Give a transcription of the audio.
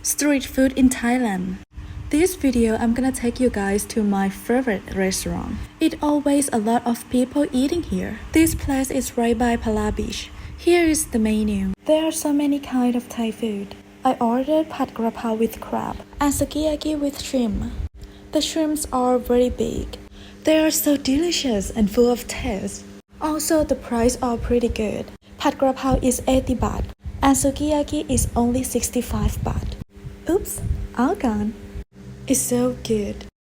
Street food in Thailand. This video I'm gonna take you guys to my favorite restaurant. It always a lot of people eating here. This place is right by Pala Beach. Here is the menu. There are so many kind of Thai food. I ordered pad krapao with crab and sukiyaki with shrimp. The shrimps are very big. They are so delicious and full of taste. Also the price are pretty good. Pad krapao is 80 baht and sukiyaki is only 65 baht. Oops, all gone. It's so good.